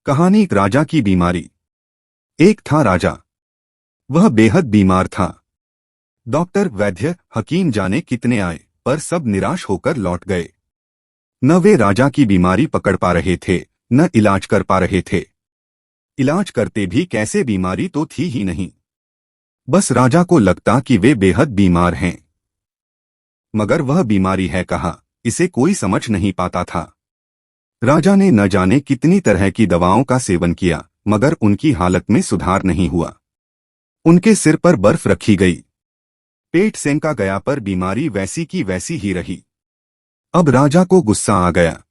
कहानी राजा की बीमारी। एक था राजा। वह बेहद बीमार था। डॉक्टर, वैद्य, हकीम जाने कितने आए, पर सब निराश होकर लौट गए। न वे राजा की बीमारी पकड़ पा रहे थे, न इलाज कर पा रहे थे। इलाज करते भी कैसे, बीमारी तो थी ही नहीं। बस राजा को लगता कि वे बेहद बीमार हैं। मगर वह बीमारी है कहाँ, इसे कोई समझ नहीं पाता था। राजा ने न जाने कितनी तरह की दवाओं का सेवन किया, मगर उनकी हालत में सुधार नहीं हुआ। उनके सिर पर बर्फ रखी गई, पेट सेंका गया, पर बीमारी वैसी की वैसी ही रही। अब राजा को गुस्सा आ गया।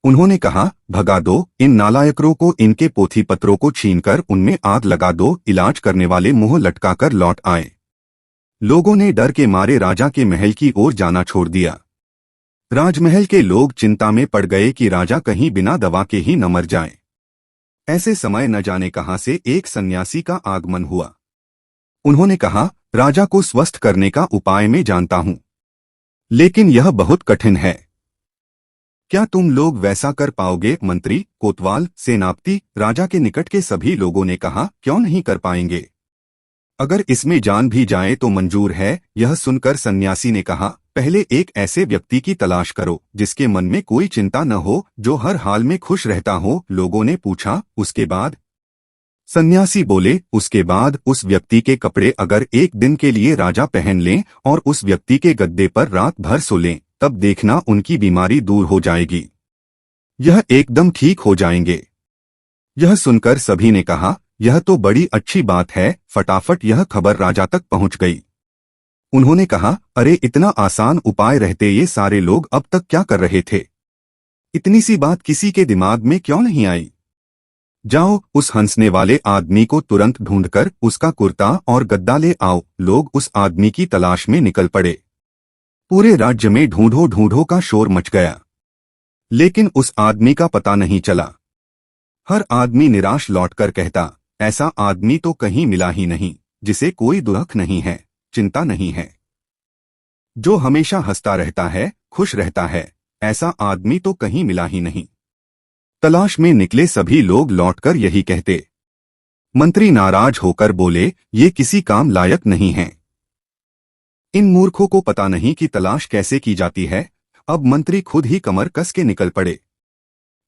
उन्होंने कहा, भगा दो इन नालायकों को, इनके पोथी पत्रों को छीनकर उनमें आग लगा दो। इलाज करने वाले मुंह लटकाकर लौट आए। लोगों ने डर के मारे राजा के महल की ओर जाना छोड़ दिया। राजमहल के लोग चिंता में पड़ गए कि राजा कहीं बिना दवा के ही न मर जाए। ऐसे समय न जाने कहां से एक सन्यासी का आगमन हुआ। उन्होंने कहा, राजा को स्वस्थ करने का उपाय मैं जानता हूं, लेकिन यह बहुत कठिन है। क्या तुम लोग वैसा कर पाओगे? मंत्री, कोतवाल, सेनापति, राजा के निकट के सभी लोगों ने कहा, क्यों नहीं कर पाएंगे? अगर इसमें जान भी जाए तो मंजूर है। यह सुनकर सन्यासी ने कहा, पहले एक ऐसे व्यक्ति की तलाश करो जिसके मन में कोई चिंता न हो, जो हर हाल में खुश रहता हो। लोगों ने पूछा, उसके बाद? सन्यासी बोले, उसके बाद उस व्यक्ति के कपड़े अगर एक दिन के लिए राजा पहन लें और उस व्यक्ति के गद्दे पर रात भर सो लें, तब देखना उनकी बीमारी दूर हो जाएगी। यह एकदम ठीक हो जाएंगे। यह सुनकर सभी ने कहा, यह तो बड़ी अच्छी बात है। फटाफट यह खबर राजा तक पहुंच गई। उन्होंने कहा, अरे इतना आसान उपाय रहते ये सारे लोग अब तक क्या कर रहे थे? इतनी सी बात किसी के दिमाग में क्यों नहीं आई? जाओ, उस हंसने वाले आदमी को तुरंत ढूंढकर उसका कुर्ता और गद्दा ले आओ। लोग उस आदमी की तलाश में निकल पड़े। पूरे राज्य में ढूंढो ढूंढो का शोर मच गया, लेकिन उस आदमी का पता नहीं चला। हर आदमी निराश लौटकर कहता, ऐसा आदमी तो कहीं मिला ही नहीं, जिसे कोई दुख नहीं है, चिंता नहीं है, जो हमेशा हंसता रहता है, खुश रहता है। ऐसा आदमी तो कहीं मिला ही नहीं। तलाश में निकले सभी लोग लौटकर यही कहते। मंत्री नाराज होकर बोले, ये किसी काम लायक नहीं हैं। इन मूर्खों को पता नहीं कि तलाश कैसे की जाती है। अब मंत्री खुद ही कमर कस के निकल पड़े।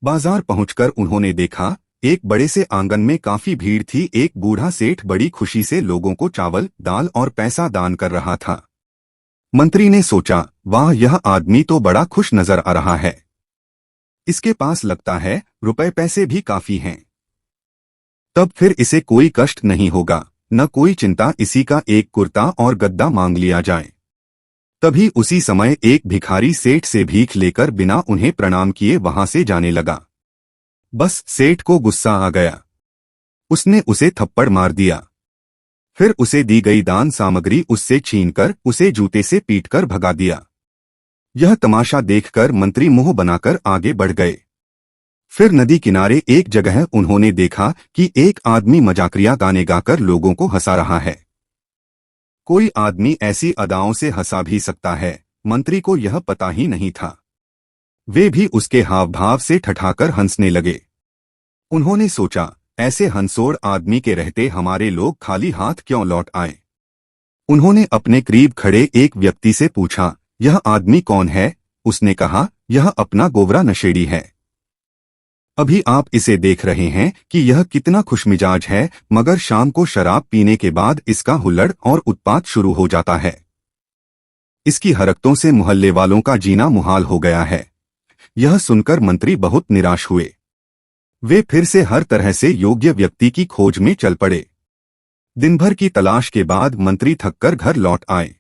बाजार पहुंचकर उन्होंने देखा, एक बड़े से आंगन में काफी भीड़ थी। एक बूढ़ा सेठ बड़ी खुशी से लोगों को चावल, दाल और पैसा दान कर रहा था। मंत्री ने सोचा, वाह, यह आदमी तो बड़ा खुश नजर आ रहा है। इसके पास लगता है रुपए पैसे भी काफी हैं। तब फिर इसे कोई कष्ट नहीं होगा, न कोई चिंता। इसी का एक कुर्ता और गद्दा मांग लिया जाए। तभी उसी समय एक भिखारी सेठ से भीख लेकर बिना उन्हें प्रणाम किए वहां से जाने लगा। बस सेठ को गुस्सा आ गया। उसने उसे थप्पड़ मार दिया। फिर उसे दी गई दान सामग्री उससे छीनकर उसे जूते से पीटकर भगा दिया। यह तमाशा देखकर मंत्री मुंह बनाकर आगे बढ़ गए। फिर नदी किनारे एक जगह उन्होंने देखा कि एक आदमी मजाकिया गाने गाकर लोगों को हंसा रहा है। कोई आदमी ऐसी अदाओं से हंसा भी सकता है, मंत्री को यह पता ही नहीं था। वे भी उसके हाव भाव से ठठाकर हंसने लगे। उन्होंने सोचा, ऐसे हंसोड़ आदमी के रहते हमारे लोग खाली हाथ क्यों लौट आए। उन्होंने अपने करीब खड़े एक व्यक्ति से पूछा, यह आदमी कौन है? उसने कहा, यह अपना गोवरा नशेड़ी है। अभी आप इसे देख रहे हैं कि यह कितना खुशमिजाज है, मगर शाम को शराब पीने के बाद इसका हुल्लड़ और उत्पात शुरू हो जाता है। इसकी हरकतों से मोहल्ले वालों का जीना मुहाल हो गया है। यह सुनकर मंत्री बहुत निराश हुए। वे फिर से हर तरह से योग्य व्यक्ति की खोज में चल पड़े। दिन भर की तलाश के बाद मंत्री थककर घर लौट आए।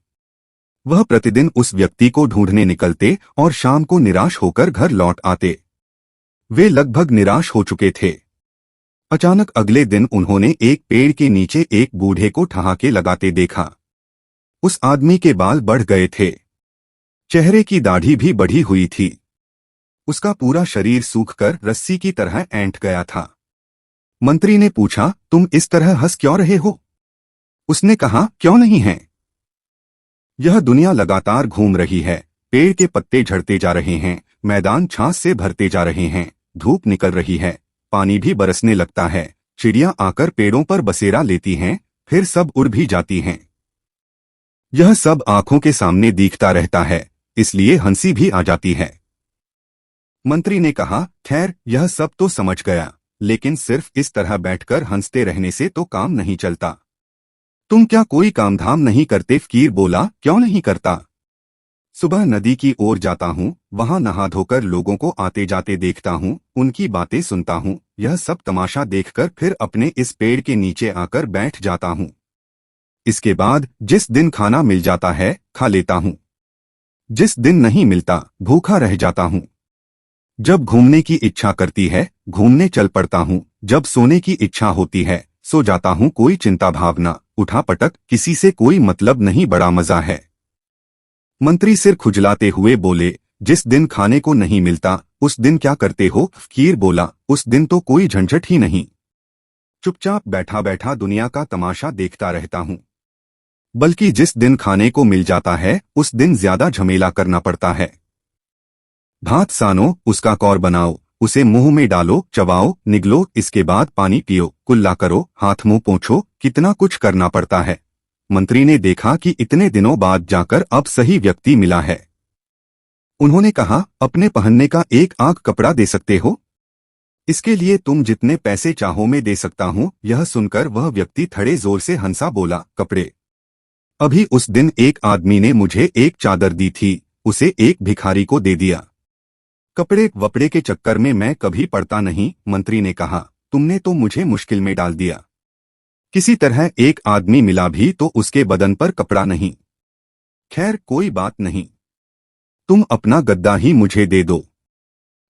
वह प्रतिदिन उस व्यक्ति को ढूंढने निकलते और शाम को निराश होकर घर लौट आते। वे लगभग निराश हो चुके थे। अचानक अगले दिन उन्होंने एक पेड़ के नीचे एक बूढ़े को ठहाके लगाते देखा। उस आदमी के बाल बढ़ गए थे, चेहरे की दाढ़ी भी बढ़ी हुई थी। उसका पूरा शरीर सूखकर रस्सी की तरह ऐंठ गया था। मंत्री ने पूछा, तुम इस तरह हंस क्यों रहे हो? उसने कहा, क्यों नहीं है? यह दुनिया लगातार घूम रही है। पेड़ के पत्ते झड़ते जा रहे हैं, मैदान छास से भरते जा रहे हैं, धूप निकल रही है, पानी भी बरसने लगता है, चिड़िया आकर पेड़ों पर बसेरा लेती हैं, फिर सब उड़ भी जाती हैं। यह सब आंखों के सामने दिखता रहता है, इसलिए हंसी भी आ जाती है। मंत्री ने कहा, खैर यह सब तो समझ गया, लेकिन सिर्फ इस तरह बैठकर हंसते रहने से तो काम नहीं चलता। तुम क्या कोई काम धाम नहीं करते? फकीर बोला, क्यों नहीं करता? सुबह नदी की ओर जाता हूँ, वहाँ नहा धोकर लोगों को आते जाते देखता हूँ, उनकी बातें सुनता हूँ, यह सब तमाशा देखकर फिर अपने इस पेड़ के नीचे आकर बैठ जाता हूँ। इसके बाद जिस दिन खाना मिल जाता है खा लेता हूँ, जिस दिन नहीं मिलता भूखा रह जाता हूँ। जब घूमने की इच्छा करती है घूमने चल पड़ता हूँ, जब सोने की इच्छा होती है सो जाता हूँ। कोई चिंता भावना उठा पटक किसी से कोई मतलब नहीं, बड़ा मजा है। मंत्री सिर खुजलाते हुए बोले, जिस दिन खाने को नहीं मिलता उस दिन क्या करते हो? फकीर बोला, उस दिन तो कोई झंझट ही नहीं, चुपचाप बैठा बैठा दुनिया का तमाशा देखता रहता हूँ। बल्कि जिस दिन खाने को मिल जाता है उस दिन ज्यादा झमेला करना पड़ता है। भात सानो, उसका कौर बनाओ, उसे मुंह में डालो, चबाओ, निगलो, इसके बाद पानी पियो, कुल्ला करो, हाथ मुंह पोंछो, कितना कुछ करना पड़ता है। मंत्री ने देखा कि इतने दिनों बाद जाकर अब सही व्यक्ति मिला है। उन्होंने कहा, अपने पहनने का एक आंख कपड़ा दे सकते हो? इसके लिए तुम जितने पैसे चाहो मैं दे सकता हूँ। यह सुनकर वह व्यक्ति थड़े जोर से हंसा, बोला, कपड़े? अभी उस दिन एक आदमी ने मुझे एक चादर दी थी, उसे एक भिखारी को दे दिया। कपड़े वपड़े के चक्कर में मैं कभी पड़ता नहीं। मंत्री ने कहा, तुमने तो मुझे मुश्किल में डाल दिया। किसी तरह एक आदमी मिला भी तो उसके बदन पर कपड़ा नहीं। खैर कोई बात नहीं, तुम अपना गद्दा ही मुझे दे दो,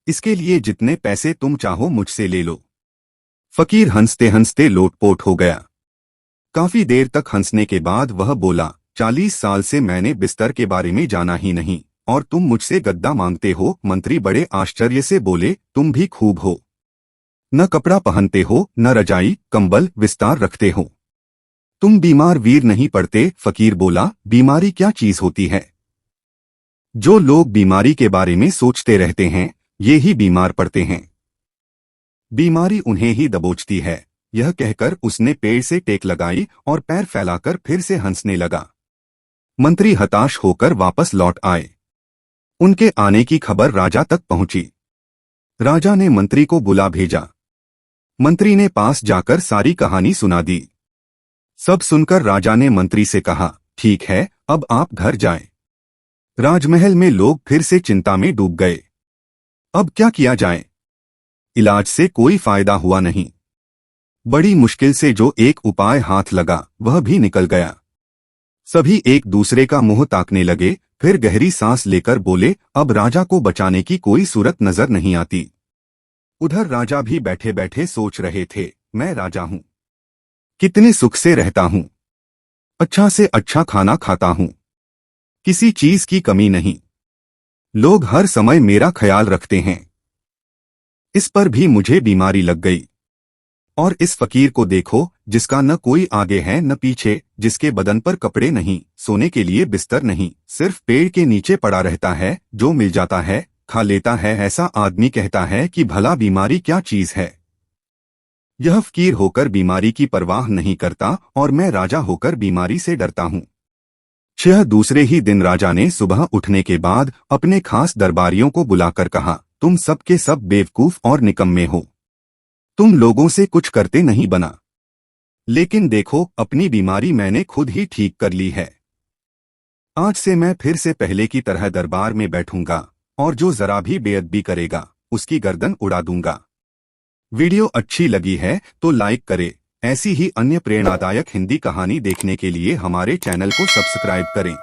इसके लिए जितने पैसे तुम चाहो मुझसे ले लो। फकीर हंसते हंसते लोटपोट हो गया। काफी देर तक हंसने के बाद वह बोला, 40 साल से मैंने बिस्तर के बारे में जाना ही नहीं और तुम मुझसे गद्दा मांगते हो? मंत्री बड़े आश्चर्य से बोले, तुम भी खूब हो, न कपड़ा पहनते हो न रजाई कंबल विस्तार रखते हो, तुम बीमार वीर नहीं पड़ते? फकीर बोला, बीमारी क्या चीज होती है? जो लोग बीमारी के बारे में सोचते रहते हैं ये ही बीमार पड़ते हैं, बीमारी उन्हें ही दबोचती है। यह कहकर उसने पेड़ से टेक लगाई और पैर फैलाकर फिर से हंसने लगा। मंत्री हताश होकर वापस लौट आए। उनके आने की खबर राजा तक पहुंची। राजा ने मंत्री को बुला भेजा। मंत्री ने पास जाकर सारी कहानी सुना दी। सब सुनकर राजा ने मंत्री से कहा, ठीक है, अब आप घर जाएं। राजमहल में लोग फिर से चिंता में डूब गए। अब क्या किया जाए? इलाज से कोई फायदा हुआ नहीं। बड़ी मुश्किल से जो एक उपाय हाथ लगा वह भी निकल गया। सभी एक दूसरे का मुंह ताकने लगे, फिर गहरी सांस लेकर बोले, अब राजा को बचाने की कोई सूरत नजर नहीं आती। उधर राजा भी बैठे बैठे सोच रहे थे, मैं राजा हूं, कितने सुख से रहता हूं, अच्छा से अच्छा खाना खाता हूं, किसी चीज की कमी नहीं, लोग हर समय मेरा ख्याल रखते हैं। इस पर भी मुझे बीमारी लग गई। और इस फकीर को देखो, जिसका न कोई आगे है न पीछे, जिसके बदन पर कपड़े नहीं, सोने के लिए बिस्तर नहीं, सिर्फ पेड़ के नीचे पड़ा रहता है, जो मिल जाता है खा लेता है। ऐसा आदमी कहता है कि भला बीमारी क्या चीज है? यह फकीर होकर बीमारी की परवाह नहीं करता और मैं राजा होकर बीमारी से डरता हूँ। दूसरे ही दिन राजा ने सुबह उठने के बाद अपने खास दरबारियों को बुलाकर कहा, तुम सब के सब बेवकूफ और निकम्मे हो, तुम लोगों से कुछ करते नहीं बना, लेकिन देखो अपनी बीमारी मैंने खुद ही ठीक कर ली है। आज से मैं फिर से पहले की तरह दरबार में बैठूंगा और जो जरा भी बेअदबी करेगा उसकी गर्दन उड़ा दूंगा। वीडियो अच्छी लगी है तो लाइक करें। ऐसी ही अन्य प्रेरणादायक हिंदी कहानी देखने के लिए हमारे चैनल को सब्सक्राइब करें।